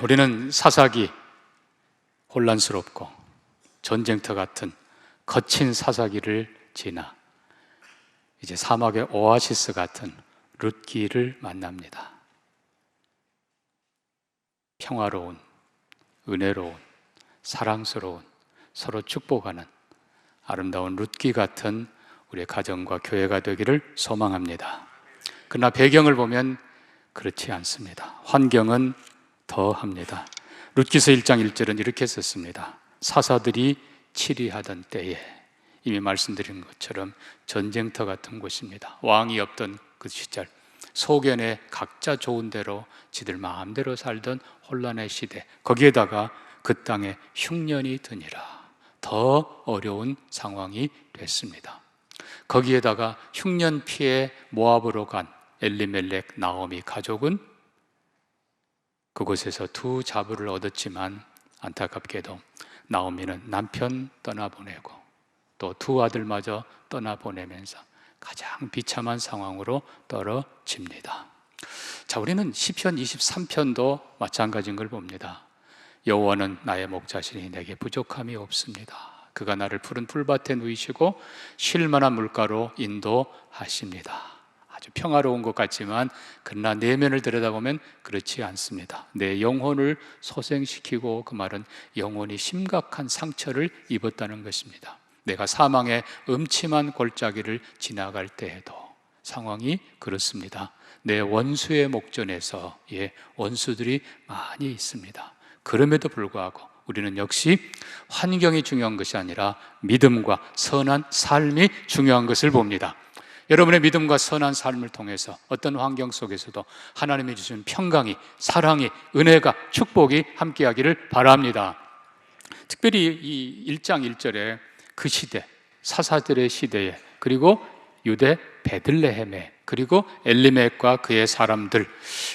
우리는 사사기, 혼란스럽고 전쟁터 같은 거친 사사기를 지나 이제 사막의 오아시스 같은 룻기를 만납니다. 평화로운, 은혜로운, 사랑스러운, 서로 축복하는 아름다운 룻기 같은 우리의 가정과 교회가 되기를 소망합니다. 그러나 배경을 보면 그렇지 않습니다. 환경은 더합니다. 룻기서 1장 1절은 이렇게 썼습니다. 사사들이 치리하던 때에, 이미 말씀드린 것처럼 전쟁터 같은 곳입니다. 왕이 없던 그 시절, 소견에 각자 좋은 대로 지들 마음대로 살던 혼란의 시대, 거기에다가 그 땅에 흉년이 드니라 더 어려운 상황이 됐습니다. 거기에다가 흉년 피해 모압으로 간 엘리멜렉 나오미 가족은 그곳에서 두 자부를 얻었지만 안타깝게도 나오미는 남편 떠나보내고 또 두 아들마저 떠나보내면서 가장 비참한 상황으로 떨어집니다. 자, 우리는 시편 23편도 마찬가지인 걸 봅니다. 여호와는 나의 목자시니 내게 부족함이 없습니다. 그가 나를 푸른 풀밭에 누이시고 쉴 만한 물가로 인도하십니다. 아주 평화로운 것 같지만 그러나 내면을 들여다보면 그렇지 않습니다. 내 영혼을 소생시키고, 그 말은 영혼이 심각한 상처를 입었다는 것입니다. 내가 사망의 음침한 골짜기를 지나갈 때에도 상황이 그렇습니다. 내 원수의 목전에서 원수들이 많이 있습니다. 그럼에도 불구하고 우리는 역시 환경이 중요한 것이 아니라 믿음과 선한 삶이 중요한 것을 봅니다. 여러분의 믿음과 선한 삶을 통해서 어떤 환경 속에서도 하나님이 주신 평강이, 사랑이, 은혜가, 축복이 함께하기를 바랍니다. 특별히 이 1장 1절에 그 시대, 사사들의 시대에, 그리고 유대 베들레헴에, 그리고 엘리멜렉과 그의 사람들,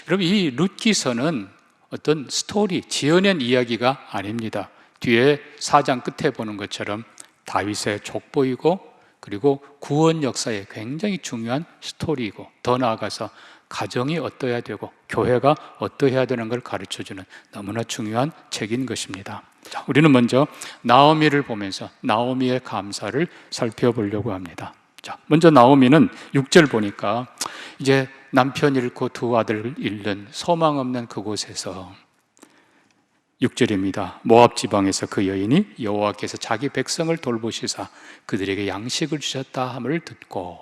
여러분 이 룻기서는 어떤 스토리, 지어낸 이야기가 아닙니다. 뒤에 4장 끝에 보는 것처럼 다윗의 족보이고 그리고 구원 역사에 굉장히 중요한 스토리이고, 더 나아가서 가정이 어떠해야 되고 교회가 어떠해야 되는 걸 가르쳐주는 너무나 중요한 책인 것입니다. 자, 우리는 먼저 나오미를 보면서 나오미의 감사를 살펴보려고 합니다. 자, 먼저 나오미는 6절 보니까 이제 남편 잃고 두 아들을 잃는 소망 없는 그곳에서 6절입니다. 모압 지방에서 그 여인이 여호와께서 자기 백성을 돌보시사 그들에게 양식을 주셨다 함을 듣고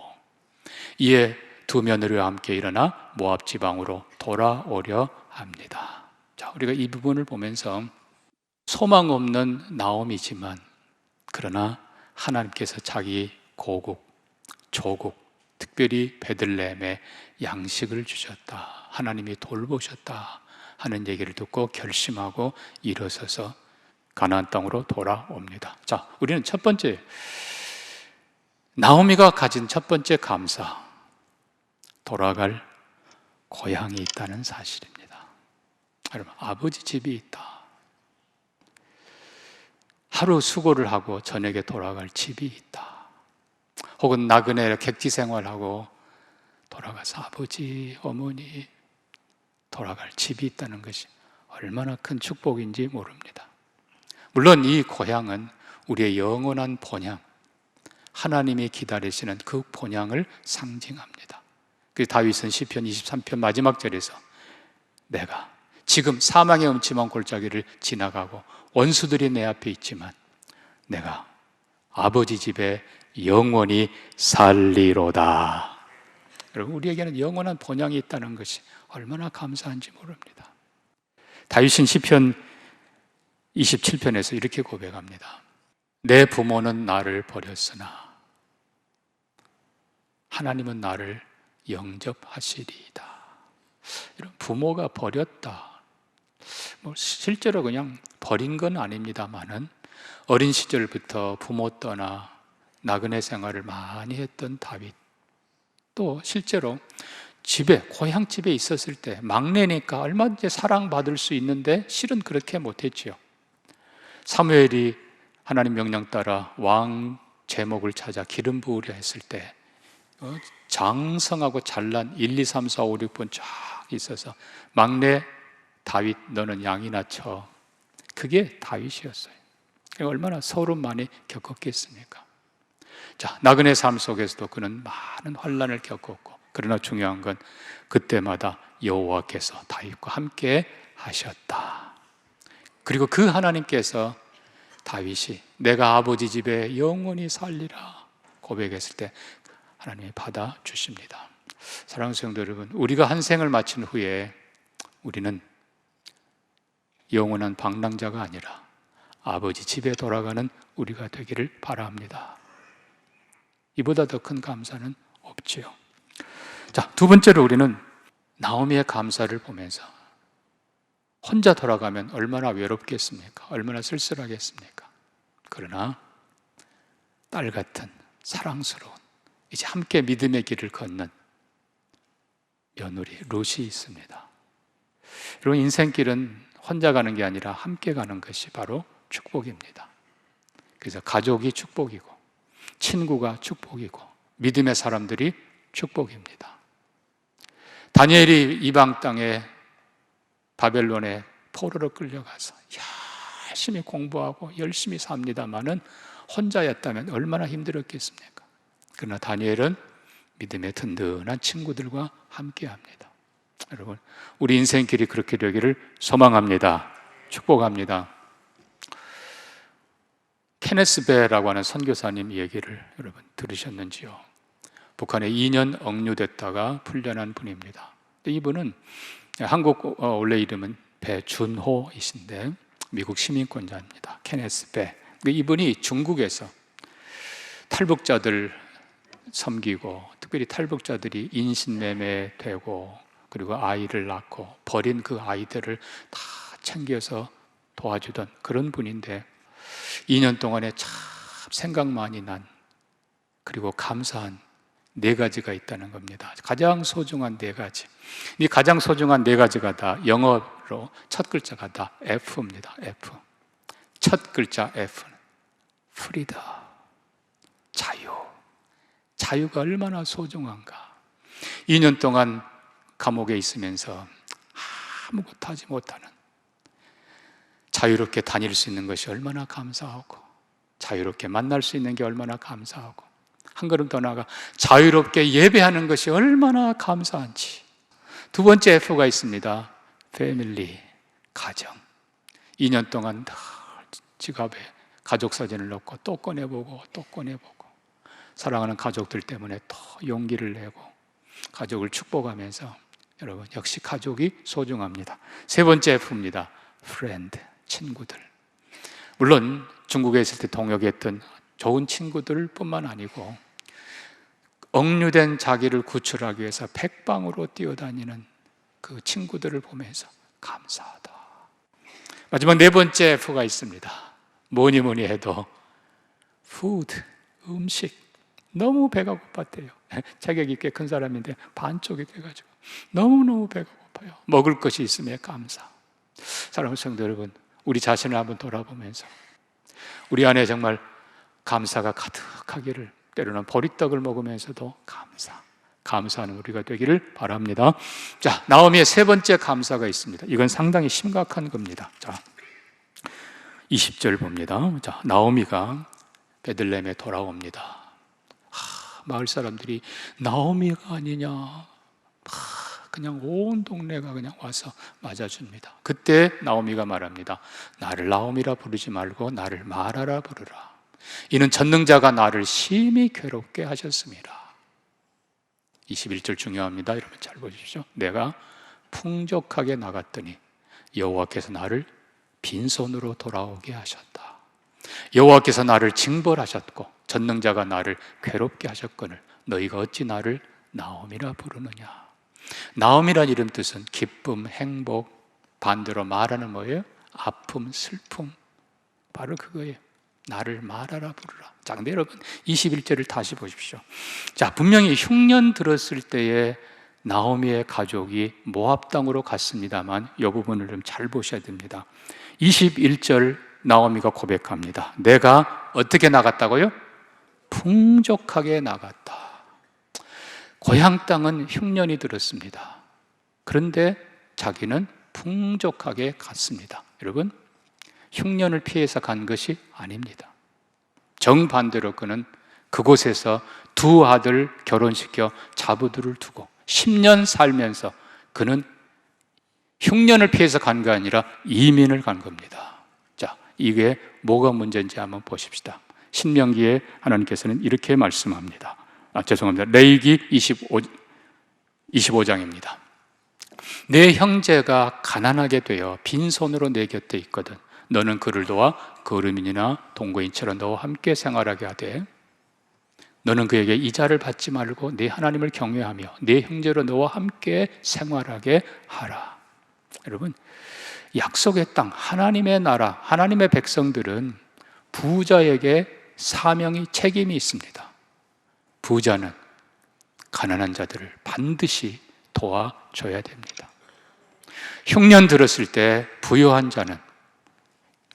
이에 두 며느리와 함께 일어나 모압 지방으로 돌아오려 합니다. 자, 우리가 이 부분을 보면서 소망 없는 나오미지만 그러나 하나님께서 자기 고국, 조국, 특별히 베들레헴에 양식을 주셨다, 하나님이 돌보셨다 하는 얘기를 듣고 결심하고 일어서서 가나안 땅으로 돌아옵니다. 자, 우리는 첫 번째, 나오미가 가진 첫 번째 감사, 돌아갈 고향이 있다는 사실입니다. 여러분, 아버지 집이 있다. 하루 수고를 하고 저녁에 돌아갈 집이 있다. 혹은 나그네 객지 생활하고 돌아가서 아버지, 어머니 돌아갈 집이 있다는 것이 얼마나 큰 축복인지 모릅니다. 물론 이 고향은 우리의 영원한 본향, 하나님이 기다리시는 그 본향을 상징합니다. 그래서 다윗은 시편 23편 마지막 절에서 내가 지금 사망의 음침한 골짜기를 지나가고 원수들이 내 앞에 있지만 내가 아버지 집에 영원히 살리로다. 여러분, 우리에게는 영원한 본향이 있다는 것이 얼마나 감사한지 모릅니다. 다윗은 시편 27편에서 이렇게 고백합니다. 내 부모는 나를 버렸으나 하나님은 나를 영접하시리이다. 이런 부모가 버렸다, 실제로 그냥 버린 건 아닙니다만은 어린 시절부터 부모 떠나 나그네 생활을 많이 했던 다윗, 또 실제로 집에, 고향집에 있었을 때 막내니까 얼마든지 사랑받을 수 있는데 실은 그렇게 못했지요. 사무엘이 하나님 명령 따라 왕 제목을 찾아 기름 부으려 했을 때 장성하고 잘난 1, 2, 3, 4, 5, 6번 쫙 있어서 막내 다윗 너는 양이나 쳐. 그게 다윗이었어요. 얼마나 서름 많이 겪었겠습니까? 자, 나그네 삶 속에서도 그는 많은 환난을 겪었고, 그러나 중요한 건 그때마다 여호와께서 다윗과 함께 하셨다. 그리고 그 하나님께서 다윗이 내가 아버지 집에 영원히 살리라 고백했을 때 하나님이 받아주십니다. 사랑하는 성도 여러분, 우리가 한 생을 마친 후에 우리는 영원한 방랑자가 아니라 아버지 집에 돌아가는 우리가 되기를 바랍니다. 이보다 더 큰 감사는 없지요. 자, 두 번째로 우리는 나오미의 감사를 보면서 혼자 돌아가면 얼마나 외롭겠습니까? 얼마나 쓸쓸하겠습니까? 그러나 딸 같은 사랑스러운 이제 함께 믿음의 길을 걷는 며느리 룻이 있습니다. 여러분, 인생길은 혼자 가는 게 아니라 함께 가는 것이 바로 축복입니다. 그래서 가족이 축복이고 친구가 축복이고 믿음의 사람들이 축복입니다. 다니엘이 이방 땅에 바벨론에 포로로 끌려가서 열심히 공부하고 열심히 삽니다마는 혼자였다면 얼마나 힘들었겠습니까? 그러나 다니엘은 믿음의 든든한 친구들과 함께합니다. 여러분, 우리 인생길이 그렇게 되기를 소망합니다. 축복합니다. 케네스 베라고 하는 선교사님 얘기를 여러분 들으셨는지요? 북한에 2년 억류됐다가 풀려난 분입니다. 이분은 한국 원래 이름은 배준호이신데 미국 시민권자입니다. 케네스 베. 이분이 중국에서 탈북자들 섬기고 특별히 탈북자들이 인신매매되고 그리고 아이를 낳고 버린 그 아이들을 다 챙겨서 도와주던 그런 분인데 2년 동안에 참 생각 많이 난 그리고 감사한 4가지가 있다는 겁니다. 가장 소중한 4가지. 이 가장 소중한 4가지가 다 영어로 첫 글자가 다 F입니다. F. 첫 글자 F는 프리다. 자유. 자유가 얼마나 소중한가. 2년 동안 감옥에 있으면서 아무것도 하지 못하는 자유롭게 다닐 수 있는 것이 얼마나 감사하고 자유롭게 만날 수 있는 게 얼마나 감사하고 한 걸음 더 나아가 자유롭게 예배하는 것이 얼마나 감사한지. 두 번째 F가 있습니다. 패밀리, 가정. 2년 동안 지갑에 가족 사진을 넣고 또 꺼내보고 또 꺼내보고 사랑하는 가족들 때문에 더 용기를 내고 가족을 축복하면서 여러분 역시 가족이 소중합니다. 세 번째 F입니다. 프렌드, 친구들. 물론 중국에 있을 때 동역했던 좋은 친구들 뿐만 아니고 억류된 자기를 구출하기 위해서 백방으로 뛰어다니는 그 친구들을 보면서 감사하다. 마지막 4번째 F가 있습니다. 뭐니 해도 푸드, 음식. 너무 배가 고팠대요. 체격이 꽤 큰 사람인데 반쪽이 돼가지고 너무너무 배가 고파요. 먹을 것이 있음에 감사. 사랑하는 성도 여러분, 우리 자신을 한번 돌아보면서 우리 안에 정말 감사가 가득하기를, 때로는 보리떡을 먹으면서도 감사하는 우리가 되기를 바랍니다. 자, 나오미의 3번째 감사가 있습니다. 이건 상당히 심각한 겁니다. 자, 20절 봅니다. 자, 나오미가 베들레헴에 돌아옵니다. 마을 사람들이 나오미가 아니냐, 그냥 온 동네가 그냥 와서 맞아줍니다. 그때 나오미가 말합니다. 나를 나오미라 부르지 말고 나를 마라라 부르라. 이는 전능자가 나를 심히 괴롭게 하셨습니다. 21절 중요합니다. 여러분 잘 보십시오. 내가 풍족하게 나갔더니 여호와께서 나를 빈손으로 돌아오게 하셨다. 여호와께서 나를 징벌하셨고 전능자가 나를 괴롭게 하셨거늘 너희가 어찌 나를 나오미라 부르느냐. 나오미란 이름 뜻은 기쁨, 행복, 반대로 마라는 뭐예요? 아픔, 슬픔. 바로 그거예요. 나를 마라라 부르라. 자, 근데 여러분 21절을 다시 보십시오. 자, 분명히 흉년 들었을 때에 나오미의 가족이 모압 땅으로 갔습니다만 이 부분을 좀 잘 보셔야 됩니다. 21절 나오미가 고백합니다. 내가 어떻게 나갔다고요? 풍족하게 나갔다. 고향 땅은 흉년이 들었습니다. 그런데 자기는 풍족하게 갔습니다. 여러분, 흉년을 피해서 간 것이 아닙니다. 정반대로 그는 그곳에서 두 아들 결혼시켜 자부들을 두고 10년 살면서 그는 흉년을 피해서 간 게 아니라 이민을 간 겁니다. 자, 이게 뭐가 문제인지 한번 보십시다. 신명기에 하나님께서는 이렇게 말씀합니다. 레위기 25장입니다. 내 형제가 가난하게 되어 빈손으로 내 곁에 있거든 너는 그를 도와 거류민이나 동거인처럼 너와 함께 생활하게 하되 너는 그에게 이자를 받지 말고 네 하나님을 경외하며 네 형제로 너와 함께 생활하게 하라. 여러분, 약속의 땅, 하나님의 나라, 하나님의 백성들은 부자에게 사명이, 책임이 있습니다. 부자는 가난한 자들을 반드시 도와줘야 됩니다. 흉년 들었을 때 부유한 자는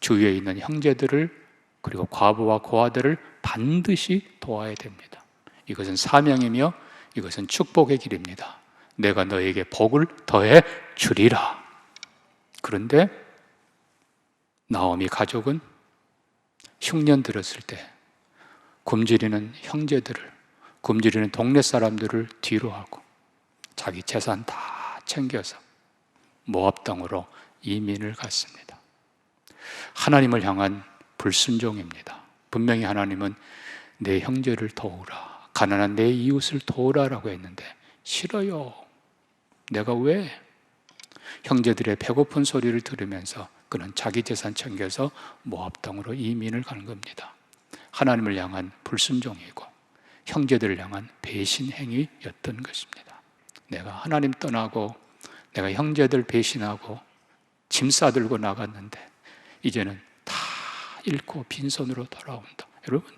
주위에 있는 형제들을 그리고 과부와 고아들을 반드시 도와야 됩니다. 이것은 사명이며 이것은 축복의 길입니다. 내가 너에게 복을 더해 주리라. 그런데 나오미 가족은 흉년 들었을 때 굶주리는 형제들을, 굶주리는 동네 사람들을 뒤로 하고 자기 재산 다 챙겨서 모압 땅으로 이민을 갔습니다. 하나님을 향한 불순종입니다. 분명히 하나님은 내 형제를 도우라, 가난한 내 이웃을 도우라라고 했는데 싫어요. 내가 왜? 형제들의 배고픈 소리를 들으면서 그는 자기 재산 챙겨서 모압 땅으로 이민을 가는 겁니다. 하나님을 향한 불순종이고 형제들을 향한 배신 행위였던 것입니다. 내가 하나님 떠나고 내가 형제들 배신하고 짐 싸들고 나갔는데 이제는 다 잃고 빈손으로 돌아온다. 여러분,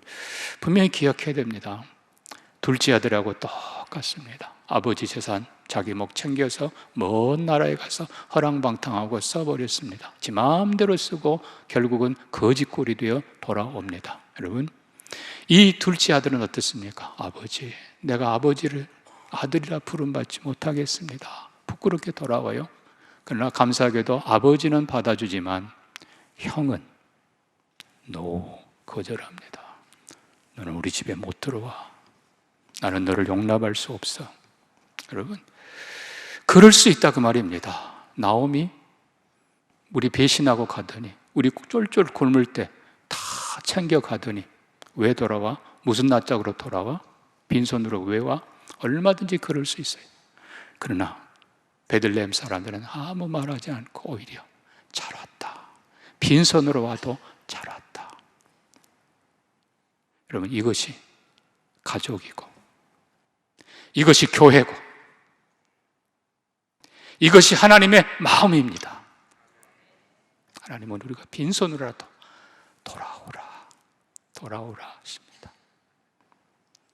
분명히 기억해야 됩니다. 둘째 아들하고 똑같습니다. 아버지 재산 자기 목 챙겨서 먼 나라에 가서 허랑방탕하고 써버렸습니다. 지 마음대로 쓰고 결국은 거지꼴이 되어 돌아옵니다. 여러분, 이 둘째 아들은 어떻습니까? 아버지, 내가 아버지를 아들이라 부름받지 못하겠습니다. 부끄럽게 돌아와요. 그러나 감사하게도 아버지는 받아주지만 형은 거절합니다. 너는 우리 집에 못 들어와. 나는 너를 용납할 수 없어. 여러분, 그럴 수 있다 그 말입니다. 나오미, 우리 배신하고 가더니, 우리 쫄쫄 굶을 때 다 챙겨가더니 왜 돌아와? 무슨 낯짝으로 돌아와? 빈손으로 왜 와? 얼마든지 그럴 수 있어요. 그러나 베들레헴 사람들은 아무 말하지 않고 오히려 잘 왔다. 빈손으로 와도 잘 왔다. 여러분, 이것이 가족이고 이것이 교회고 이것이 하나님의 마음입니다. 하나님은 우리가 빈손으로라도 돌아오라 하십니다.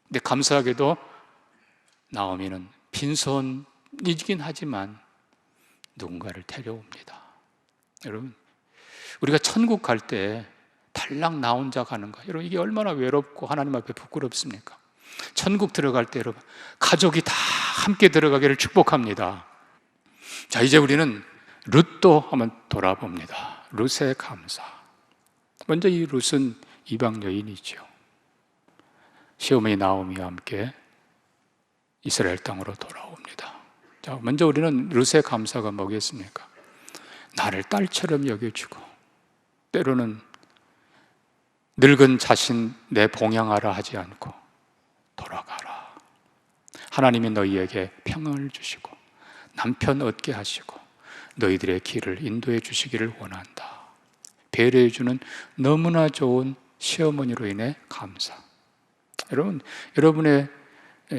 근데 감사하게도 나오미는 빈손이긴 하지만 누군가를 데려옵니다. 여러분, 우리가 천국 갈 때 달랑 나 혼자 가는 거, 여러분, 이게 얼마나 외롭고 하나님 앞에 부끄럽습니까? 천국 들어갈 때 여러분, 가족이 다 함께 들어가기를 축복합니다. 자, 이제 우리는 룻도 한번 돌아봅니다. 룻의 감사. 먼저 이 룻은 이방 여인이죠. 시어머니 나오미와 함께 이스라엘 땅으로 돌아옵니다. 자, 먼저 우리는 룻의 감사가 뭐겠습니까? 나를 딸처럼 여겨주고 때로는 늙은 자신 내 봉양하라 하지 않고 돌아가라. 하나님이 너희에게 평안을 주시고 남편 얻게 하시고 너희들의 길을 인도해 주시기를 원한다. 배려해 주는 너무나 좋은 시어머니로 인해 감사. 여러분, 여러분의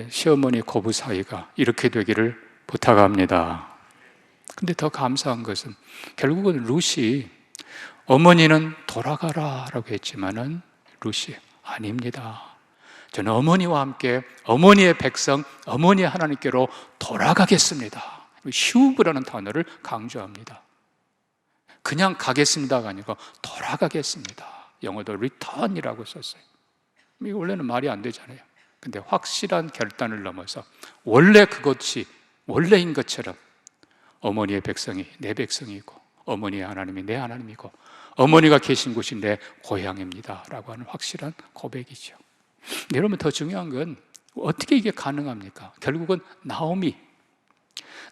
시어머니 고부 사이가 이렇게 되기를 부탁합니다. 근데 더 감사한 것은 결국은 룻이 어머니는 돌아가라 라고 했지만은 룻이 아닙니다. 저는 어머니와 함께 어머니의 백성, 어머니의 하나님께로 돌아가겠습니다. 휴브라는 단어를 강조합니다. 그냥 가겠습니다가 아니고 돌아가겠습니다. 영어도 return이라고 썼어요. 이게 원래는 말이 안 되잖아요. 근데 확실한 결단을 넘어서 원래 그것이 원래인 것처럼 어머니의 백성이 내 백성이고 어머니의 하나님이 내 하나님이고 어머니가 계신 곳이 내 고향입니다 라고 하는 확실한 고백이죠. 여러분, 더 중요한 건 어떻게 이게 가능합니까? 결국은 나오미,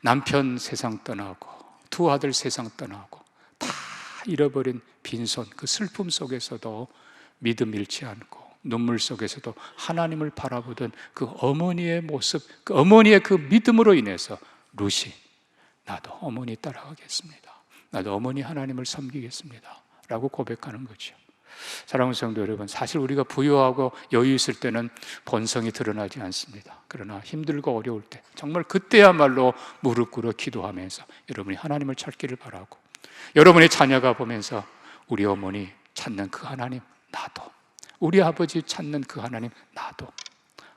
남편 세상 떠나고 두 아들 세상 떠나고 다 잃어버린 빈손, 그 슬픔 속에서도 믿음 잃지 않고 눈물 속에서도 하나님을 바라보던 그 어머니의 모습, 그 어머니의 그 믿음으로 인해서 룻이 나도 어머니 따라가겠습니다, 나도 어머니 하나님을 섬기겠습니다 라고 고백하는 거죠. 사랑하는 성도 여러분, 사실 우리가 부유하고 여유 있을 때는 본성이 드러나지 않습니다. 그러나 힘들고 어려울 때 정말 그때야말로 무릎 꿇어 기도하면서 여러분이 하나님을 찾기를 바라고, 여러분의 자녀가 보면서 우리 어머니 찾는 그 하나님 나도, 우리 아버지 찾는 그 하나님 나도,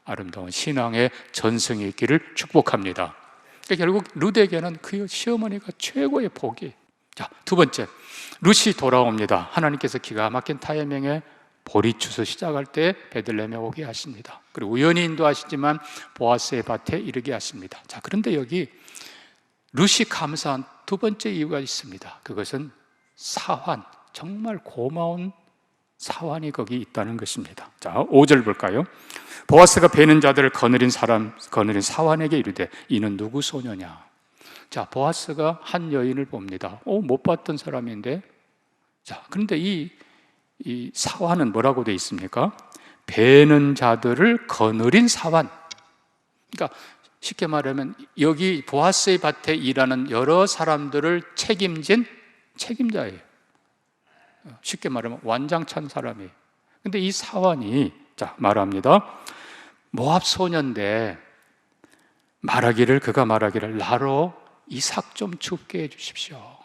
아름다운 신앙의 전승이 있기를 축복합니다. 그러니까 결국 룻에게는 그 시어머니가 최고의 복이. 자, 두 번째, 룻이 돌아옵니다. 하나님께서 기가 막힌 타이밍에 보리추수 시작할 때 베들레헴에 오게 하십니다. 그리고 우연히 인도하시지만 보아스의 밭에 이르게 하십니다. 자, 그런데 여기 룻이 감사한 두 번째 이유가 있습니다. 그것은 사환, 정말 고마운 사환이 거기 있다는 것입니다. 자, 5절 볼까요? 보아스가 베는 자들을 거느린 사환에게 이르되 이는 누구 소녀냐? 자, 보아스가 한 여인을 봅니다. 못 봤던 사람인데. 자, 그런데 이 사환은 뭐라고 되어 있습니까? 베는 자들을 거느린 사환. 그러니까 쉽게 말하면 여기 보아스의 밭에 일하는 여러 사람들을 책임진 책임자예요. 쉽게 말하면 완장찬 사람이에요. 근데 이 사환이 자 말합니다. 모압 소년인데 그가 말하기를 나로 이삭 좀 죽게 해주십시오.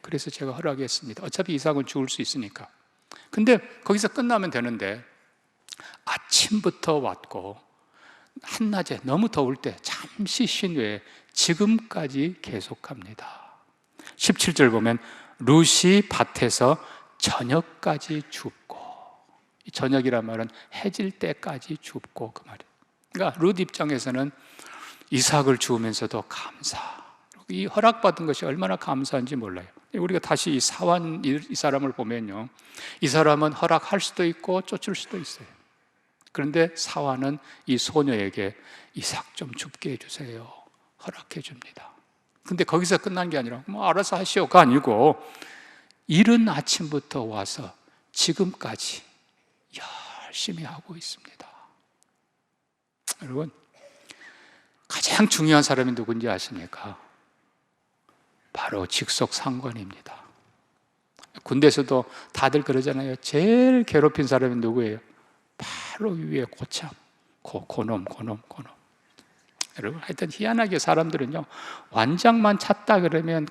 그래서 제가 허락했습니다. 어차피 이삭은 죽을 수 있으니까. 근데 거기서 끝나면 되는데 아침부터 왔고 한낮에 너무 더울 때 잠시 쉰 후에 지금까지 계속합니다. 17절 보면 룻이 밭에서 저녁까지 줍고, 이 저녁이란 말은 해질 때까지 줍고 그 말이에요. 그러니까 룻 입장에서는 이삭을 주우면서도 감사, 이 허락받은 것이 얼마나 감사한지 몰라요. 우리가 다시 이 사환 이 사람을 보면요, 이 사람은 허락할 수도 있고 쫓을 수도 있어요. 그런데 사환은 이 소녀에게 이삭 좀 줍게 해주세요, 허락해 줍니다. 근데 거기서 끝난 게 아니라 알아서 하시오가 아니고 이른 아침부터 와서 지금까지 열심히 하고 있습니다. 여러분, 가장 중요한 사람이 누군지 아십니까? 바로 직속 상관입니다. 군대에서도 다들 그러잖아요. 제일 괴롭힌 사람이 누구예요? 바로 위에 고참, 고놈. 여러분, 하여튼 희한하게 사람들은요, 완장만 찾다 그러면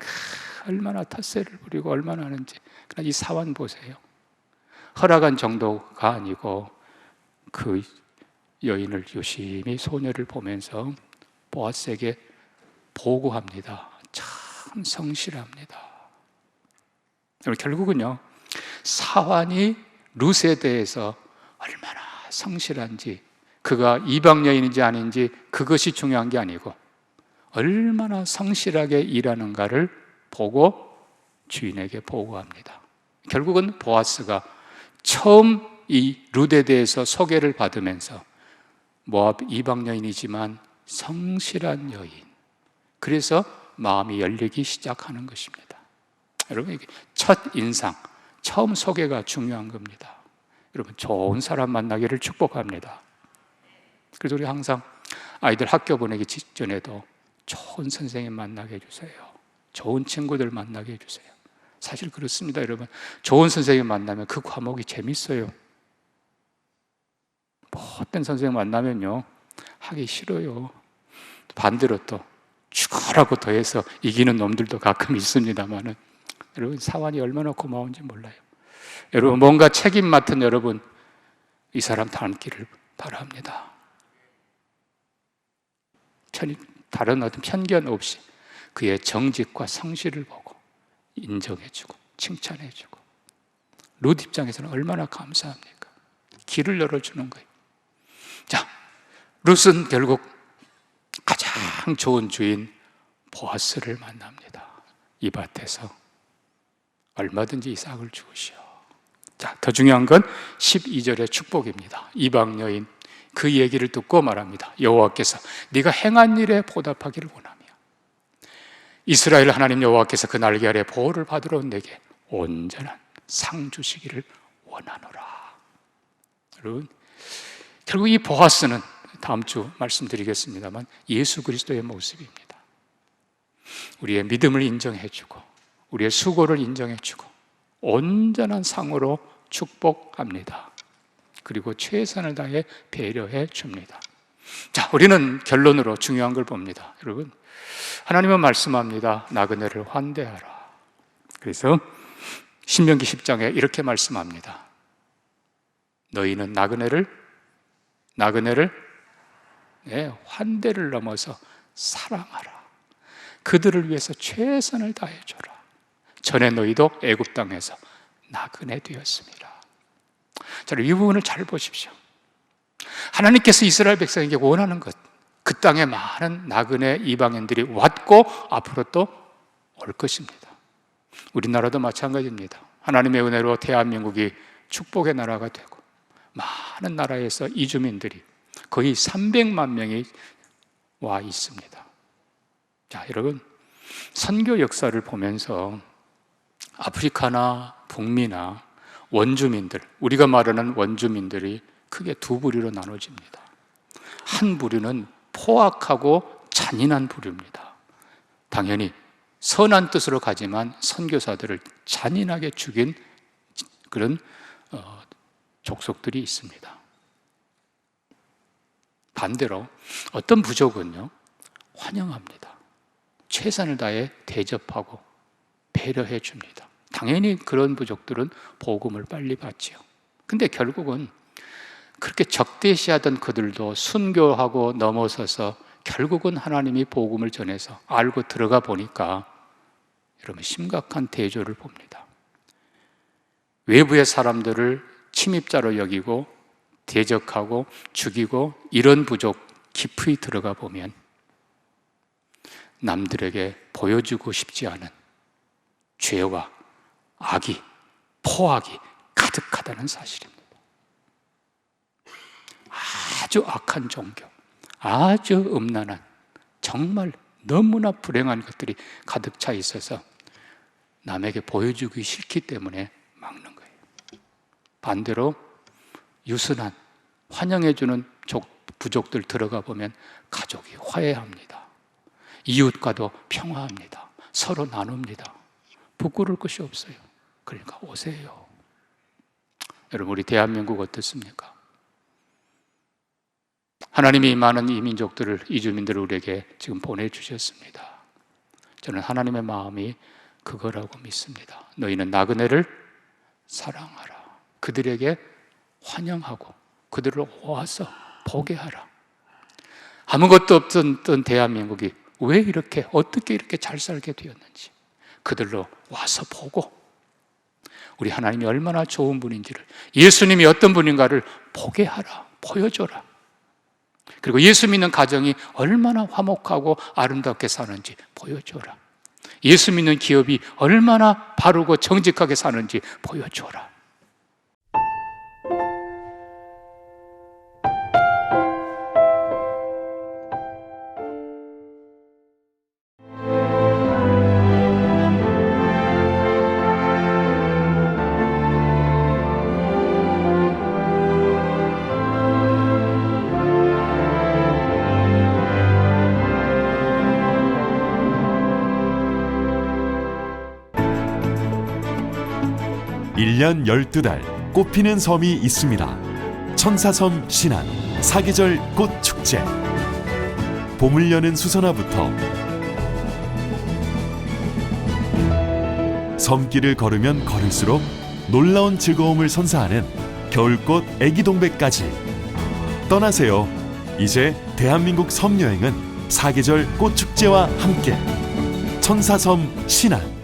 얼마나 텃세를 부리고 얼마나 하는지. 그러나 이 사환 보세요. 허락한 정도가 아니고 그 여인을 유심히 소녀를 보면서 보아스에게 보고합니다. 참 성실합니다. 결국은요, 사환이 룻에 대해서 얼마나 성실한지, 그가 이방 여인인지 아닌지 그것이 중요한 게 아니고 얼마나 성실하게 일하는가를 보고 주인에게 보고합니다. 결국은 보아스가 처음 이 룻에 대해서 소개를 받으면서 모압 이방 여인이지만 성실한 여인, 그래서 마음이 열리기 시작하는 것입니다. 여러분, 이게 첫 인상, 처음 소개가 중요한 겁니다. 여러분, 좋은 사람 만나기를 축복합니다. 그래서 우리 항상 아이들 학교 보내기 직전에도 좋은 선생님 만나게 해주세요, 좋은 친구들 만나게 해주세요. 사실 그렇습니다. 여러분, 좋은 선생님 만나면 그 과목이 재밌어요. 못된 선생님 만나면요, 하기 싫어요. 반대로 또 죽으라고 더해서 이기는 놈들도 가끔 있습니다만은, 여러분, 사환이 얼마나 고마운지 몰라요. 여러분, 뭔가 책임 맡은 여러분, 이 사람 닮기를 바랍니다. 다른 어떤 편견 없이 그의 정직과 성실을 보고 인정해주고 칭찬해주고, 룻 입장에서는 얼마나 감사합니까? 길을 열어주는 거예요. 자, 룻은 결국 가장 좋은 주인 보아스를 만납니다. 이 밭에서 얼마든지 이삭을 주시오. 자, 더 중요한 건 12절의 축복입니다. 이방 여인 그 얘기를 듣고 말합니다. 여호와께서 네가 행한 일에 보답하기를 원하며 이스라엘 하나님 여호와께서 그 날개 아래 보호를 받으러 온 내게 온전한 상 주시기를 원하노라. 여러분, 결국 이 보아스는 다음 주 말씀드리겠습니다만 예수 그리스도의 모습입니다. 우리의 믿음을 인정해주고 우리의 수고를 인정해주고 온전한 상으로 축복합니다. 그리고 최선을 다해 배려해 줍니다. 자, 우리는 결론으로 중요한 걸 봅니다. 여러분, 하나님은 말씀합니다. 나그네를 환대하라. 그래서 신명기 10장에 이렇게 말씀합니다. 너희는 나그네를 환대를 넘어서 사랑하라. 그들을 위해서 최선을 다해줘라. 전에 너희도 애굽 땅에서 나그네 되었습니다. 자, 이 부분을 잘 보십시오. 하나님께서 이스라엘 백성에게 원하는 것, 그 땅에 많은 나그네 이방인들이 왔고 앞으로 또 올 것입니다. 우리나라도 마찬가지입니다. 하나님의 은혜로 대한민국이 축복의 나라가 되고 많은 나라에서 이주민들이 거의 300만 명이 와 있습니다. 자, 여러분, 선교 역사를 보면서 아프리카나 북미나 원주민들, 우리가 말하는 원주민들이 크게 두 부류로 나눠집니다. 한 부류는 포악하고 잔인한 부류입니다. 당연히 선한 뜻으로 가지만 선교사들을 잔인하게 죽인 그런 족속들이 있습니다. 반대로 어떤 부족은요, 환영합니다. 최선을 다해 대접하고 배려해 줍니다. 당연히 그런 부족들은 복음을 빨리 받지요. 근데 결국은 그렇게 적대시하던 그들도 순교하고 넘어서서 결국은 하나님이 복음을 전해서 알고 들어가 보니까 여러분 심각한 대조를 봅니다. 외부의 사람들을 침입자로 여기고 대적하고 죽이고 이런 부족 깊이 들어가 보면 남들에게 보여주고 싶지 않은 죄와 악이, 포악이 가득하다는 사실입니다. 아주 악한 종교, 아주 음란한, 정말 너무나 불행한 것들이 가득 차 있어서 남에게 보여주기 싫기 때문에 막는 거예요. 반대로 유순한, 환영해주는 부족들 들어가 보면 가족이 화해합니다. 이웃과도 평화합니다. 서로 나눕니다. 부끄러울 것이 없어요. 그러니까 오세요. 여러분, 우리 대한민국 어떻습니까? 하나님이 많은 이민족들을, 이주민들을 우리에게 지금 보내주셨습니다. 저는 하나님의 마음이 그거라고 믿습니다. 너희는 나그네를 사랑하라. 그들에게 환영하고 그들을 와서 보게 하라. 아무것도 없던 대한민국이 왜 이렇게, 어떻게 이렇게 잘 살게 되었는지 그들로 와서 보고 우리 하나님이 얼마나 좋은 분인지를, 예수님이 어떤 분인가를 보게 하라, 보여줘라. 그리고 예수 믿는 가정이 얼마나 화목하고 아름답게 사는지 보여줘라. 예수 믿는 기업이 얼마나 바르고 정직하게 사는지 보여줘라. 일 년 12달 꽃피는 섬이 있습니다. 천사섬 신안 사계절 꽃축제. 봄을 여는 수선화부터 섬길을 걸으면 걸을수록 놀라운 즐거움을 선사하는 겨울꽃 애기동백까지. 떠나세요. 이제 대한민국 섬여행은 사계절 꽃축제와 함께. 천사섬 신안.